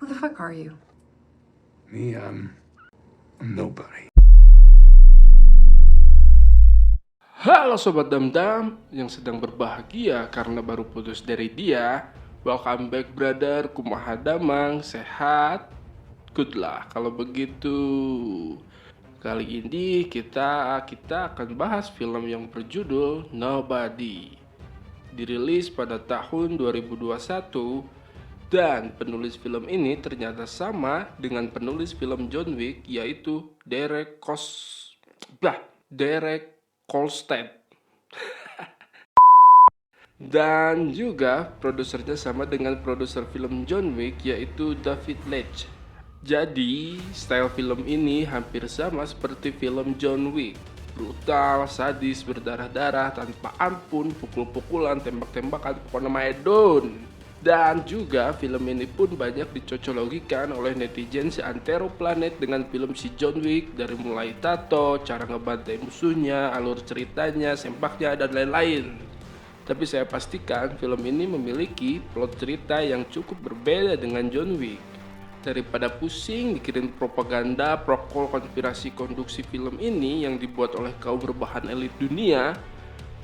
Who the fuck are you? Me, I'm nobody. Halo Sobat Damdam yang sedang berbahagia karena baru putus dari dia. Welcome back brother, kumaha damang, sehat? Good lah kalau begitu. Kali ini kita akan bahas film yang berjudul Nobody. Dirilis pada tahun 2021 dan penulis film ini ternyata sama dengan penulis film John Wick, yaitu Derek Kolstad. Dan juga produsernya sama dengan produser film John Wick, yaitu David Leitch. Jadi style film ini hampir sama seperti film John Wick. Brutal, sadis, berdarah-darah, tanpa ampun, pukul-pukulan, tembak-tembakan, pokoknya maedon. Dan juga film ini pun banyak dicocologikan oleh netizen seantero planet dengan film si John Wick, dari mulai tato, cara ngebantai musuhnya, alur ceritanya, sempaknya, dan lain-lain. Tapi saya pastikan film ini memiliki plot cerita yang cukup berbeda dengan John Wick. Daripada pusing mikirin propaganda, prokol, konspirasi konduksi film ini yang dibuat oleh kaum berbahan elit dunia,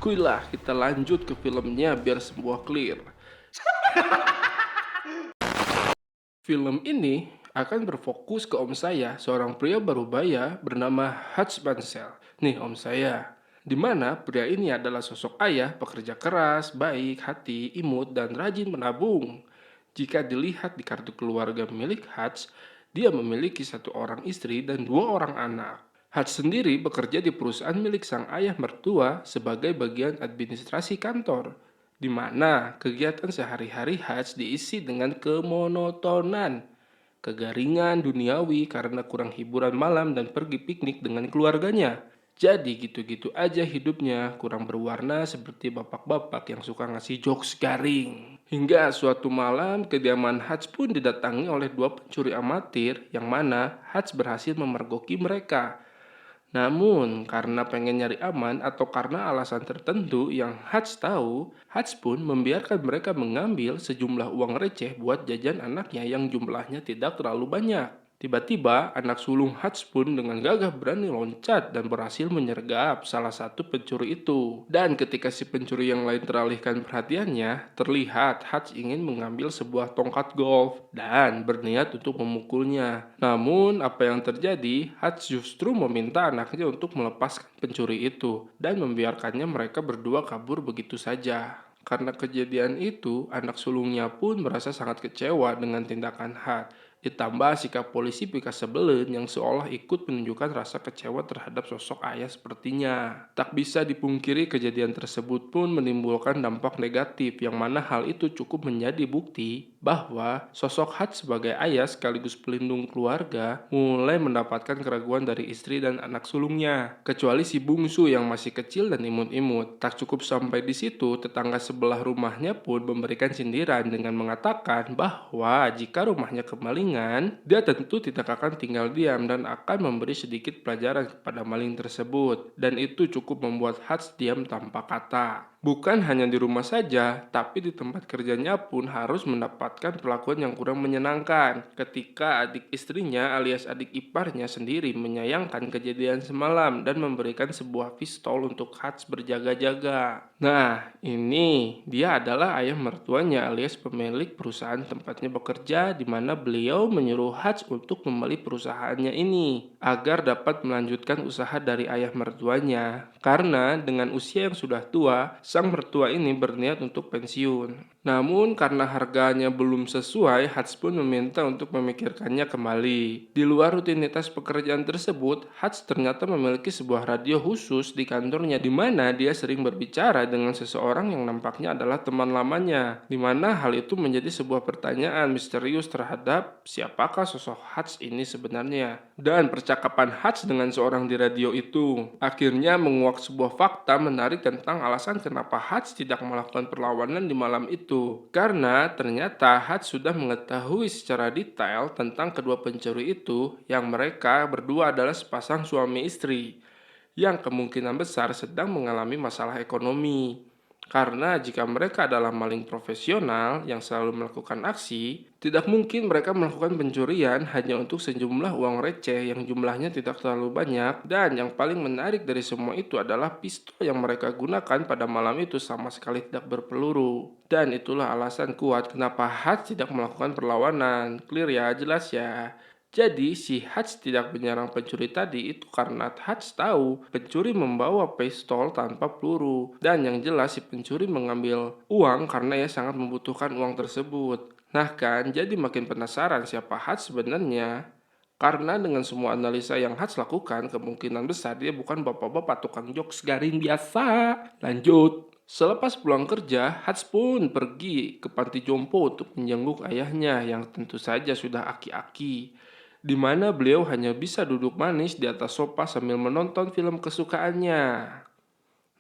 kuilah kita lanjut ke filmnya biar semua clear. Film ini akan berfokus ke om saya, seorang pria barubaya bernama Hutch Mansell. Nih om saya, di mana pria ini adalah sosok ayah, pekerja keras, baik hati, imut, dan rajin menabung. Jika dilihat di kartu keluarga milik Hutch, dia memiliki 1 orang istri dan 2 orang anak. Hutch sendiri bekerja di perusahaan milik sang ayah mertua sebagai bagian administrasi kantor, di mana kegiatan sehari-hari Hutch diisi dengan kemonotonan, kegaringan duniawi karena kurang hiburan malam dan pergi piknik dengan keluarganya. Jadi gitu-gitu aja hidupnya, kurang berwarna seperti bapak-bapak yang suka ngasih jokes garing. Hingga suatu malam, kediaman Hutch pun didatangi oleh 2 pencuri amatir yang mana Hutch berhasil memergoki mereka. Namun, karena pengen nyari aman atau karena alasan tertentu yang Hutch tahu, Hutch pun membiarkan mereka mengambil sejumlah uang receh buat jajan anaknya yang jumlahnya tidak terlalu banyak. Tiba-tiba, anak sulung Hutch pun dengan gagah berani loncat dan berhasil menyergap salah satu pencuri itu. Dan ketika si pencuri yang lain teralihkan perhatiannya, terlihat Hutch ingin mengambil sebuah tongkat golf dan berniat untuk memukulnya. Namun, apa yang terjadi? Hutch justru meminta anaknya untuk melepaskan pencuri itu dan membiarkannya mereka berdua kabur begitu saja. Karena kejadian itu, anak sulungnya pun merasa sangat kecewa dengan tindakan Hutch. Ditambah sikap polisi pika sebelen yang seolah ikut menunjukkan rasa kecewa terhadap sosok ayah sepertinya. Tak bisa dipungkiri kejadian tersebut pun menimbulkan dampak negatif yang mana hal itu cukup menjadi bukti bahwa sosok Hutch sebagai ayah sekaligus pelindung keluarga mulai mendapatkan keraguan dari istri dan anak sulungnya. Kecuali si bungsu yang masih kecil dan imut-imut. Tak cukup sampai di situ, tetangga sebelah rumahnya pun memberikan sindiran dengan mengatakan bahwa jika rumahnya kemalingan, dia tentu tidak akan tinggal diam dan akan memberi sedikit pelajaran kepada maling tersebut. Dan itu cukup membuat Hutch diam tanpa kata. Bukan hanya di rumah saja, tapi di tempat kerjanya pun harus mendapatkan perlakuan yang kurang menyenangkan ketika adik istrinya alias adik iparnya sendiri menyayangkan kejadian semalam dan memberikan sebuah pistol untuk Hutch berjaga-jaga. Nah, ini dia adalah ayah mertuanya alias pemilik perusahaan tempatnya bekerja, di mana beliau menyuruh Hutch untuk membeli perusahaannya ini agar dapat melanjutkan usaha dari ayah mertuanya. Karena dengan usia yang sudah tua, sang mertua ini berniat untuk pensiun. Namun karena harganya belum sesuai, Hutch pun meminta untuk memikirkannya kembali. Di luar rutinitas pekerjaan tersebut, Hutch ternyata memiliki sebuah radio khusus di kantornya, di mana dia sering berbicara dengan seseorang yang nampaknya adalah teman lamanya. Di mana hal itu menjadi sebuah pertanyaan misterius terhadap siapakah sosok Hutch ini sebenarnya. Dan percakapan Hutch dengan seorang di radio itu akhirnya menguak sebuah fakta menarik tentang alasan kenapa Hutch tidak melakukan perlawanan di malam itu. Karena ternyata Hutch sudah mengetahui secara detail tentang kedua pencuri itu yang mereka berdua adalah sepasang suami istri yang kemungkinan besar sedang mengalami masalah ekonomi. Karena jika mereka adalah maling profesional yang selalu melakukan aksi, tidak mungkin mereka melakukan pencurian hanya untuk sejumlah uang receh yang jumlahnya tidak terlalu banyak. Dan yang paling menarik dari semua itu adalah pistol yang mereka gunakan pada malam itu sama sekali tidak berpeluru. Dan itulah alasan kuat kenapa Hutch tidak melakukan perlawanan. Clear ya, jelas ya. Jadi si Hutch tidak menyerang pencuri tadi itu karena Hutch tahu pencuri membawa pistol tanpa peluru. Dan yang jelas si pencuri mengambil uang karena ia sangat membutuhkan uang tersebut. Nah kan, jadi makin penasaran siapa Hutch sebenarnya. Karena dengan semua analisa yang Hutch lakukan, kemungkinan besar dia bukan bapak-bapak tukang jokes garing biasa. Lanjut. Selepas pulang kerja, Hutch pun pergi ke panti jompo untuk menjenguk ayahnya yang tentu saja sudah aki-aki, di mana beliau hanya bisa duduk manis di atas sofa sambil menonton film kesukaannya.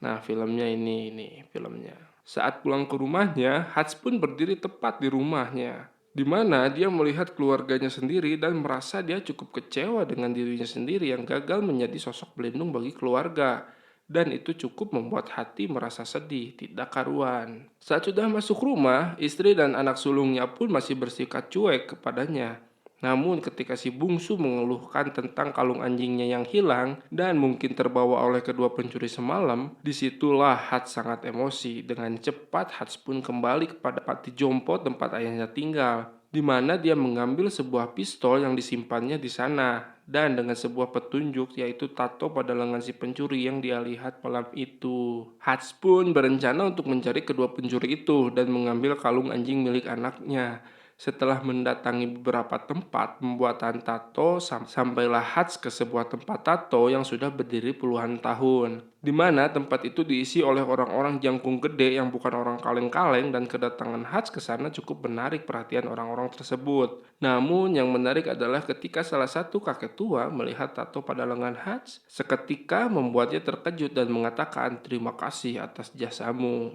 Nah, filmnya ini filmnya. Saat pulang ke rumahnya, Hutch pun berdiri tepat di rumahnya, di mana dia melihat keluarganya sendiri dan merasa dia cukup kecewa dengan dirinya sendiri yang gagal menjadi sosok pelindung bagi keluarga. Dan itu cukup membuat hati merasa sedih, tidak karuan. Saat sudah masuk rumah, istri dan anak sulungnya pun masih bersikap cuek kepadanya. Namun ketika si bungsu mengeluhkan tentang kalung anjingnya yang hilang dan mungkin terbawa oleh kedua pencuri semalam, disitulah Hutch sangat emosi. Dengan cepat Hutch pun kembali kepada panti jompo tempat ayahnya tinggal, di mana dia mengambil sebuah pistol yang disimpannya di sana dan dengan sebuah petunjuk yaitu tato pada lengan si pencuri yang dia lihat malam itu. Hutch pun berencana untuk mencari kedua pencuri itu dan mengambil kalung anjing milik anaknya. Setelah mendatangi beberapa tempat pembuatan tato, sampailah Hutch ke sebuah tempat tato yang sudah berdiri puluhan tahun, di mana tempat itu diisi oleh orang-orang jangkung gede yang bukan orang kaleng-kaleng, dan kedatangan Hutch ke sana cukup menarik perhatian orang-orang tersebut. Namun yang menarik adalah ketika salah satu kakek tua melihat tato pada lengan Hutch, seketika membuatnya terkejut dan mengatakan terima kasih atas jasamu.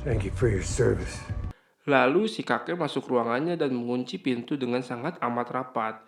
Thank you for your service. Lalu si kakek masuk ruangannya dan mengunci pintu dengan sangat amat rapat.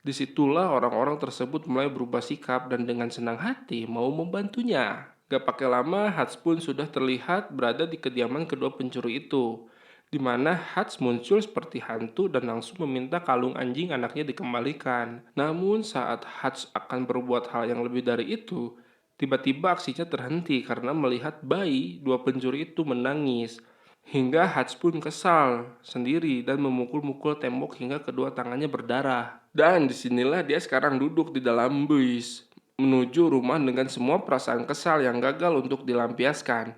Disitulah orang-orang tersebut mulai berubah sikap dan dengan senang hati mau membantunya. Gak pakai lama, Hutch pun sudah terlihat berada di kediaman kedua pencuri itu, di mana Hutch muncul seperti hantu dan langsung meminta kalung anjing anaknya dikembalikan. Namun saat Hutch akan berbuat hal yang lebih dari itu, tiba-tiba aksinya terhenti karena melihat bayi dua pencuri itu menangis. Hingga Hutch pun kesal sendiri dan memukul-mukul tembok hingga kedua tangannya berdarah. Dan disinilah dia sekarang duduk di dalam bus menuju rumah dengan semua perasaan kesal yang gagal untuk dilampiaskan.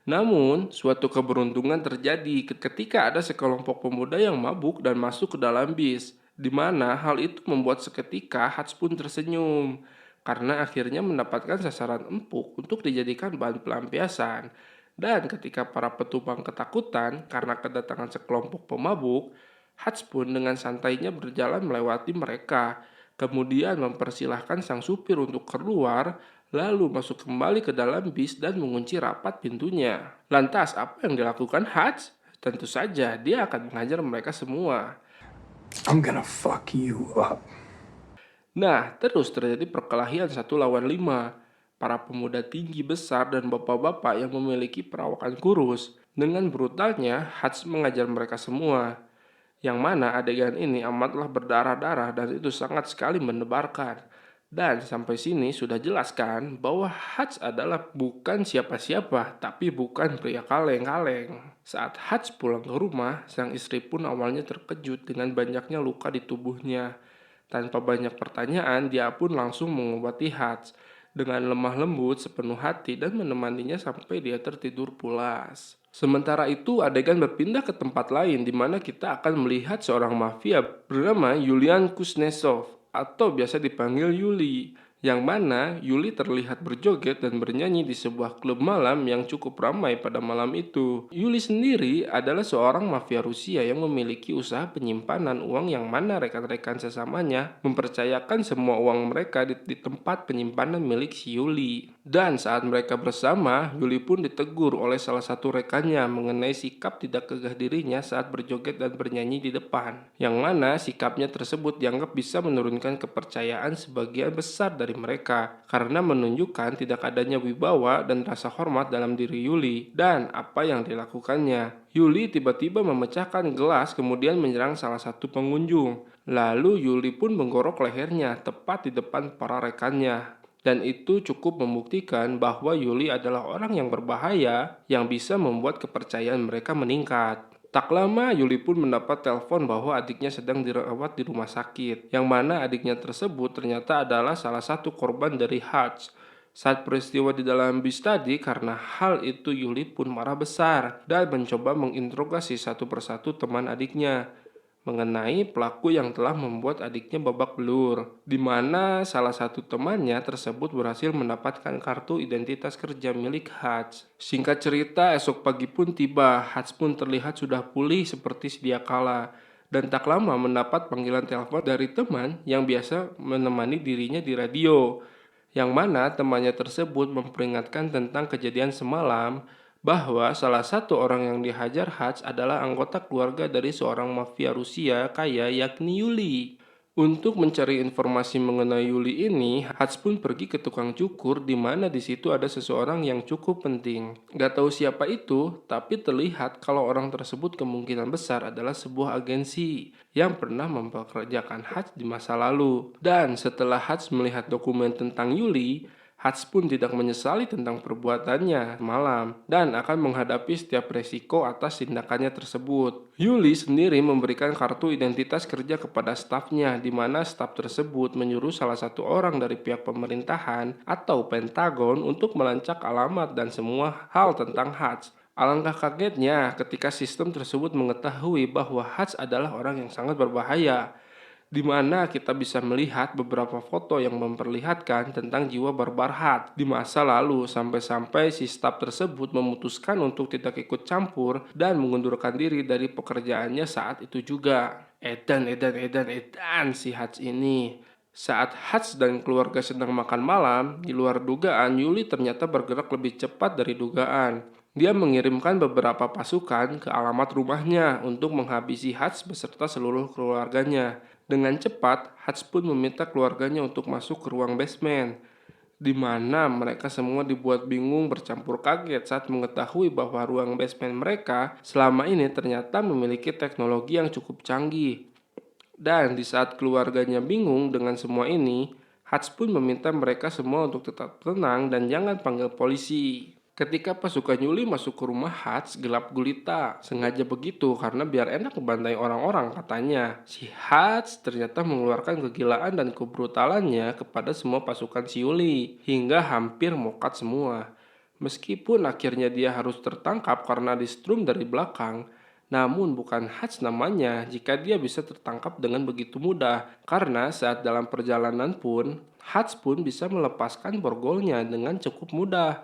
Namun, suatu keberuntungan terjadi ketika ada sekelompok pemuda yang mabuk dan masuk ke dalam bis, di mana hal itu membuat seketika Hutch pun tersenyum, karena akhirnya mendapatkan sasaran empuk untuk dijadikan bahan pelampiasan. Dan ketika para petumpang ketakutan karena kedatangan sekelompok pemabuk, Hutch pun dengan santainya berjalan melewati mereka, kemudian mempersilahkan sang supir untuk keluar, lalu masuk kembali ke dalam bis dan mengunci rapat pintunya. Lantas apa yang dilakukan Hutch? Tentu saja dia akan menghajar mereka semua. I'm gonna fuck you up. Nah, terus terjadi perkelahian 1 lawan 5. Para pemuda tinggi besar dan bapak-bapak yang memiliki perawakan kurus. Dengan brutalnya, Hutch mengajar mereka semua. Yang mana adegan ini amatlah berdarah-darah dan itu sangat sekali mendebarkan. Dan sampai sini sudah jelaskan bahwa Hutch adalah bukan siapa-siapa, tapi bukan pria kaleng-kaleng. Saat Hutch pulang ke rumah, sang istri pun awalnya terkejut dengan banyaknya luka di tubuhnya. Tanpa banyak pertanyaan, dia pun langsung mengobati Hutch dengan lemah lembut sepenuh hati dan menemaninya sampai dia tertidur pulas. Sementara itu, adegan berpindah ke tempat lain di mana kita akan melihat seorang mafia bernama Yulian Kuznetsov atau biasa dipanggil Yuli, yang mana Yuli terlihat berjoget dan bernyanyi di sebuah klub malam yang cukup ramai pada malam itu. Yuli sendiri adalah seorang mafia Rusia yang memiliki usaha penyimpanan uang yang mana rekan-rekan sesamanya mempercayakan semua uang mereka di tempat penyimpanan milik si Yuli. Dan saat mereka bersama, Yuli pun ditegur oleh salah satu rekannya mengenai sikap tidak kegah dirinya saat berjoget dan bernyanyi di depan, yang mana sikapnya tersebut dianggap bisa menurunkan kepercayaan sebagian besar dari dari mereka karena menunjukkan tidak adanya wibawa dan rasa hormat dalam diri Yuli dan apa yang dilakukannya. Yuli tiba-tiba memecahkan gelas kemudian menyerang salah satu pengunjung. Lalu Yuli pun menggorok lehernya tepat di depan para rekannya. Dan itu cukup membuktikan bahwa Yuli adalah orang yang berbahaya yang bisa membuat kepercayaan mereka meningkat. Tak lama Yuli pun mendapat telepon bahwa adiknya sedang dirawat di rumah sakit, yang mana adiknya tersebut ternyata adalah salah satu korban dari Hutch. Saat peristiwa di dalam bis tadi, karena hal itu Yuli pun marah besar dan mencoba menginterogasi satu persatu teman adiknya mengenai pelaku yang telah membuat adiknya babak belur, di mana salah satu temannya tersebut berhasil mendapatkan kartu identitas kerja milik Hutch. Singkat cerita, esok pagi pun tiba, Hutch pun terlihat sudah pulih seperti sedia kala, dan tak lama mendapat panggilan telepon dari teman yang biasa menemani dirinya di radio, yang mana temannya tersebut memperingatkan tentang kejadian semalam bahwa salah satu orang yang dihajar Hutch adalah anggota keluarga dari seorang mafia Rusia kaya yakni Yuli. Untuk mencari informasi mengenai Yuli ini, Hutch pun pergi ke tukang cukur di mana di situ ada seseorang yang cukup penting. Gak tahu siapa itu, tapi terlihat kalau orang tersebut kemungkinan besar adalah sebuah agensi yang pernah mempekerjakan Hutch di masa lalu. Dan setelah Hutch melihat dokumen tentang Yuli, Hutch pun tidak menyesali tentang perbuatannya malam dan akan menghadapi setiap resiko atas tindakannya tersebut. Yuli sendiri memberikan kartu identitas kerja kepada stafnya, di mana staf tersebut menyuruh salah satu orang dari pihak pemerintahan atau Pentagon untuk melacak alamat dan semua hal tentang Hutch. Alangkah kagetnya ketika sistem tersebut mengetahui bahwa Hutch adalah orang yang sangat berbahaya, di mana kita bisa melihat beberapa foto yang memperlihatkan tentang jiwa barbar Hutch di masa lalu sampai-sampai si staf tersebut memutuskan untuk tidak ikut campur dan mengundurkan diri dari pekerjaannya saat itu juga. Edan si Hutch ini. Saat Hutch dan keluarga sedang makan malam, di luar dugaan Yuli ternyata bergerak lebih cepat dari dugaan. Dia mengirimkan beberapa pasukan ke alamat rumahnya untuk menghabisi Hutch beserta seluruh keluarganya. Dengan cepat, Hutch pun meminta keluarganya untuk masuk ke ruang basement, di mana mereka semua dibuat bingung bercampur kaget saat mengetahui bahwa ruang basement mereka selama ini ternyata memiliki teknologi yang cukup canggih. Dan di saat keluarganya bingung dengan semua ini, Hutch pun meminta mereka semua untuk tetap tenang dan jangan panggil polisi. Ketika pasukan Yuli masuk ke rumah Hutch, gelap gulita. Sengaja begitu karena biar enak membantai orang-orang katanya. Si Hutch ternyata mengeluarkan kegilaan dan kebrutalannya kepada semua pasukan si Yuli, hingga hampir mokat semua. Meskipun akhirnya dia harus tertangkap karena di-strum dari belakang, namun bukan Hutch namanya jika dia bisa tertangkap dengan begitu mudah. Karena saat dalam perjalanan pun, Hutch pun bisa melepaskan borgolnya dengan cukup mudah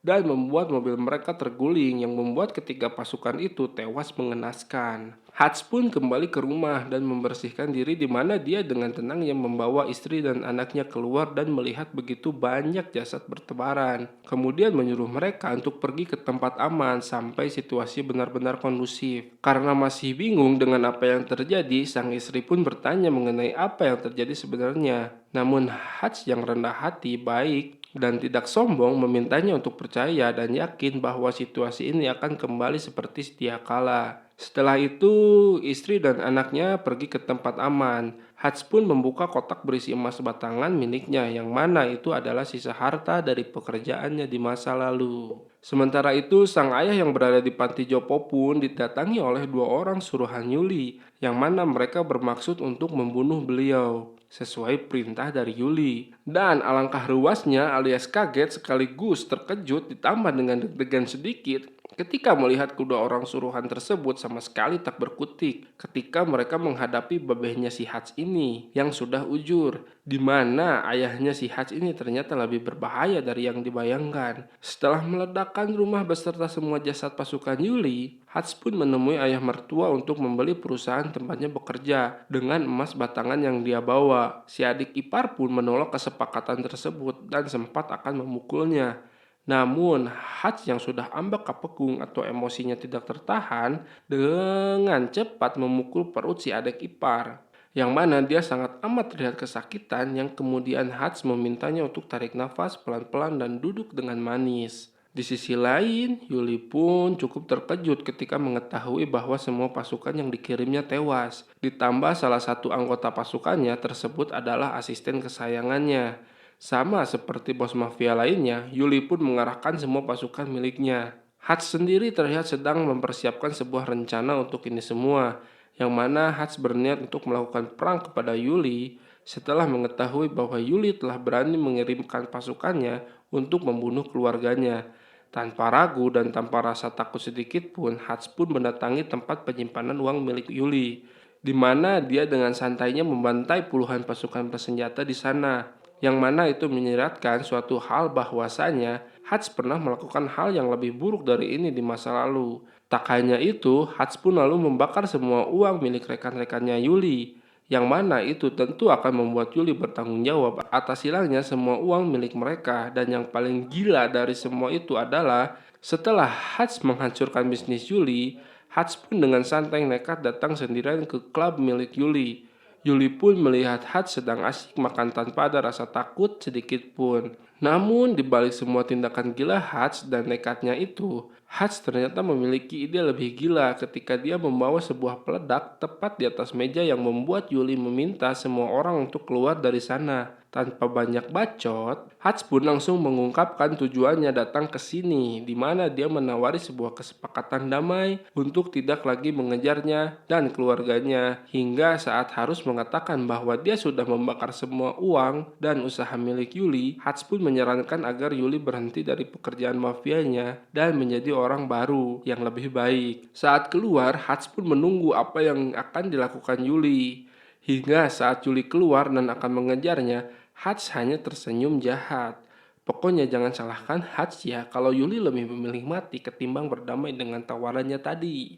dan membuat mobil mereka terguling yang membuat ketiga pasukan itu tewas mengenaskan. Hutch pun kembali ke rumah dan membersihkan diri di mana dia dengan tenang yang membawa istri dan anaknya keluar dan melihat begitu banyak jasad bertebaran. Kemudian menyuruh mereka untuk pergi ke tempat aman sampai situasi benar-benar kondusif. Karena masih bingung dengan apa yang terjadi, sang istri pun bertanya mengenai apa yang terjadi sebenarnya. Namun Hutch yang rendah hati, baik, dan tidak sombong memintanya untuk percaya dan yakin bahwa situasi ini akan kembali seperti sedia kala. Setelah itu, istri dan anaknya pergi ke tempat aman. Hutch pun membuka kotak berisi emas batangan miliknya yang mana itu adalah sisa harta dari pekerjaannya di masa lalu. Sementara itu, sang ayah yang berada di panti Jopo pun didatangi oleh dua orang suruhan Yuli yang mana mereka bermaksud untuk membunuh beliau sesuai perintah dari Yuli. Dan alangkah ruasnya alias kaget sekaligus terkejut ditambah dengan deg-degan sedikit ketika melihat kedua orang suruhan tersebut sama sekali tak berkutik ketika mereka menghadapi babehnya si Hutch ini yang sudah ujur, di mana ayahnya si Hutch ini ternyata lebih berbahaya dari yang dibayangkan. Setelah meledakkan rumah beserta semua jasad pasukan Yuli, Hutch pun menemui ayah mertua untuk membeli perusahaan tempatnya bekerja dengan emas batangan yang dia bawa. Si adik ipar pun menolak kesepakatan tersebut dan sempat akan memukulnya. Namun, Hutch yang sudah ambak kapekung atau emosinya tidak tertahan dengan cepat memukul perut si adik ipar. yang mana dia sangat amat terlihat kesakitan yang kemudian Hutch memintanya untuk tarik nafas pelan-pelan dan duduk dengan manis. Di sisi lain, Yuli pun cukup terkejut ketika mengetahui bahwa semua pasukan yang dikirimnya tewas. Ditambah salah satu anggota pasukannya tersebut adalah asisten kesayangannya. Sama seperti bos mafia lainnya, Yuli pun mengarahkan semua pasukan miliknya. Hutch sendiri terlihat sedang mempersiapkan sebuah rencana untuk ini semua, yang mana Hutch berniat untuk melakukan perang kepada Yuli setelah mengetahui bahwa Yuli telah berani mengirimkan pasukannya untuk membunuh keluarganya. Tanpa ragu dan tanpa rasa takut sedikit pun, Hutch pun mendatangi tempat penyimpanan uang milik Yuli, di mana dia dengan santainya membantai puluhan pasukan bersenjata di sana, yang mana itu menyiratkan suatu hal bahwasanya Hutch pernah melakukan hal yang lebih buruk dari ini di masa lalu. Tak hanya itu, Hutch pun lalu membakar semua uang milik rekan-rekannya Yuli, yang mana itu tentu akan membuat Yuli bertanggung jawab atas hilangnya semua uang milik mereka. Dan yang paling gila dari semua itu adalah setelah Hutch menghancurkan bisnis Yuli, Hutch pun dengan santai nekat datang sendirian ke klub milik Yuli. Yuli pun melihat Hutch sedang asyik makan tanpa ada rasa takut sedikit pun. Namun di balik semua tindakan gila Hutch dan nekatnya itu, Hutch ternyata memiliki ide lebih gila ketika dia membawa sebuah peledak tepat di atas meja yang membuat Yuli meminta semua orang untuk keluar dari sana. Tanpa banyak bacot, Hutch pun langsung mengungkapkan tujuannya datang ke sini, di mana dia menawari sebuah kesepakatan damai untuk tidak lagi mengejarnya dan keluarganya, hingga saat harus mengatakan bahwa dia sudah membakar semua uang dan usaha milik Yuli. Hutch pun menyarankan agar Yuli berhenti dari pekerjaan mafianya dan menjadi orang baru yang lebih baik. Saat keluar, Hutch pun menunggu apa yang akan dilakukan Yuli. Hingga saat Yuli keluar dan akan mengejarnya, Hutch hanya tersenyum jahat. Pokoknya jangan salahkan Hutch ya kalau Yuli lebih memilih mati ketimbang berdamai dengan tawarannya tadi.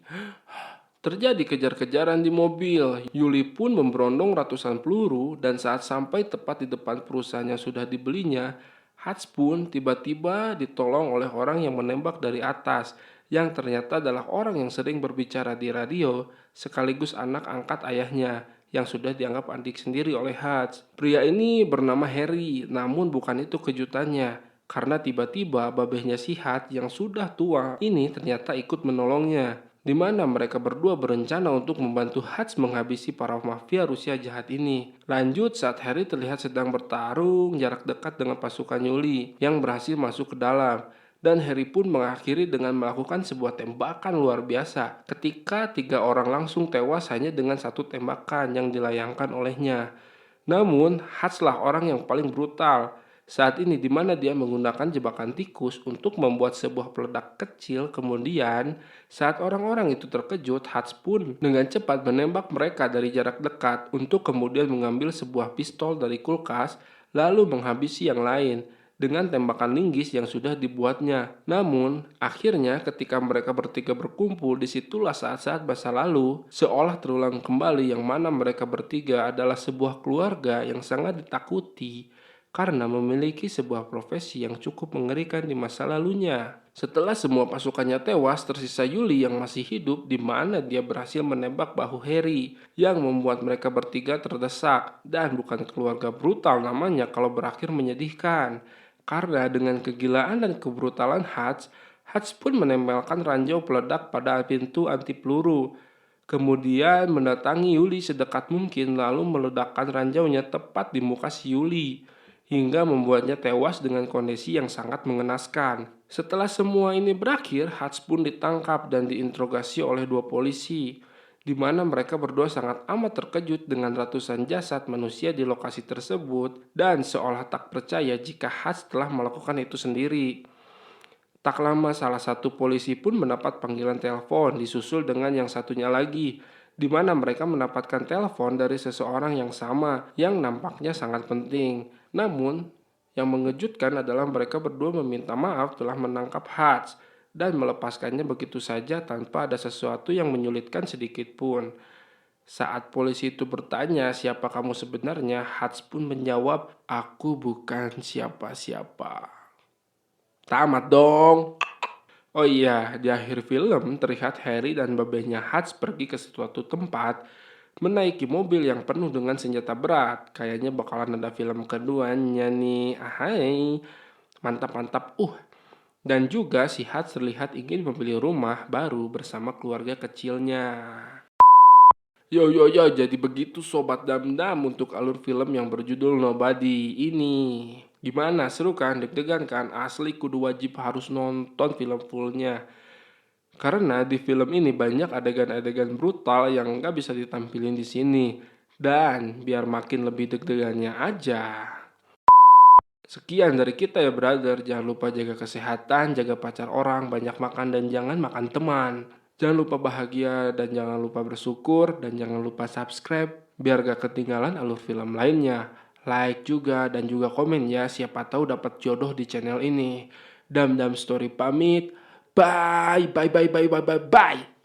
Terjadi kejar-kejaran di mobil. Yuli pun memberondong ratusan peluru dan saat sampai tepat di depan perusahaan yang sudah dibelinya, Hutch pun tiba-tiba ditolong oleh orang yang menembak dari atas, yang ternyata adalah orang yang sering berbicara di radio, sekaligus anak angkat ayahnya, yang sudah dianggap adik sendiri oleh Hutch. Pria ini bernama Harry, namun bukan itu kejutannya, karena tiba-tiba babehnya si Hutch yang sudah tua ini ternyata ikut menolongnya, di mana mereka berdua berencana untuk membantu Hutch menghabisi para mafia Rusia jahat ini. Lanjut saat Harry terlihat sedang bertarung jarak dekat dengan pasukan Yuli yang berhasil masuk ke dalam. Dan Harry pun mengakhiri dengan melakukan sebuah tembakan luar biasa ketika 3 orang langsung tewas hanya dengan satu tembakan yang dilayangkan olehnya. Namun, Hutch-lah orang yang paling brutal saat ini, di mana dia menggunakan jebakan tikus untuk membuat sebuah peledak kecil. Kemudian, saat orang-orang itu terkejut, Hutch pun dengan cepat menembak mereka dari jarak dekat untuk kemudian mengambil sebuah pistol dari kulkas lalu menghabisi yang lain dengan tembakan linggis yang sudah dibuatnya. Namun, akhirnya ketika mereka bertiga berkumpul, disitulah saat-saat masa lalu seolah terulang kembali, yang mana mereka bertiga adalah sebuah keluarga yang sangat ditakuti karena memiliki sebuah profesi yang cukup mengerikan di masa lalunya. Setelah semua pasukannya tewas, tersisa Yuli yang masih hidup, di mana dia berhasil menembak bahu Harry yang membuat mereka bertiga terdesak. Dan bukan keluarga brutal namanya kalau berakhir menyedihkan. Karena dengan kegilaan dan kebrutalan Hutch pun menempelkan ranjau peledak pada pintu anti peluru. Kemudian mendatangi Yuli sedekat mungkin lalu meledakkan ranjaunya tepat di muka si Yuli, hingga membuatnya tewas dengan kondisi yang sangat mengenaskan. Setelah semua ini berakhir, Hutch pun ditangkap dan diinterogasi oleh 2 polisi, di mana mereka berdua sangat amat terkejut dengan ratusan jasad manusia di lokasi tersebut dan seolah tak percaya jika Hutch telah melakukan itu sendiri. Tak lama salah satu polisi pun mendapat panggilan telepon disusul dengan yang satunya lagi, di mana mereka mendapatkan telepon dari seseorang yang sama yang nampaknya sangat penting. Namun, yang mengejutkan adalah mereka berdua meminta maaf telah menangkap Hutch dan melepaskannya begitu saja tanpa ada sesuatu yang menyulitkan sedikit pun. Saat polisi itu bertanya, "Siapa kamu sebenarnya?" Hutch pun menjawab, "Aku bukan siapa-siapa." Tamat dong. Oh iya, di akhir film terlihat Harry dan babenya Hutch pergi ke suatu tempat menaiki mobil yang penuh dengan senjata berat. Kayaknya bakalan ada film keduanya nih. Ahai, mantap-mantap. Dan juga si Hutch terlihat ingin membeli rumah baru bersama keluarga kecilnya. Yo yo yo, jadi begitu sobat Damdam untuk alur film yang berjudul Nobody ini. Gimana, seru kan? Deg-degan kan? Asli kudu wajib harus nonton film fullnya. Karena di film ini banyak adegan-adegan brutal yang nggak bisa ditampilin di sini. Dan biar makin lebih deg-degannya aja. Sekian dari kita ya brother, jangan lupa jaga kesehatan, jaga pacar orang, banyak makan dan jangan makan teman. Jangan lupa bahagia dan jangan lupa bersyukur dan jangan lupa subscribe biar gak ketinggalan alur film lainnya. Like juga dan juga komen ya, siapa tahu dapat jodoh di channel ini. Dam Dam Story pamit. Bye bye bye bye bye bye bye.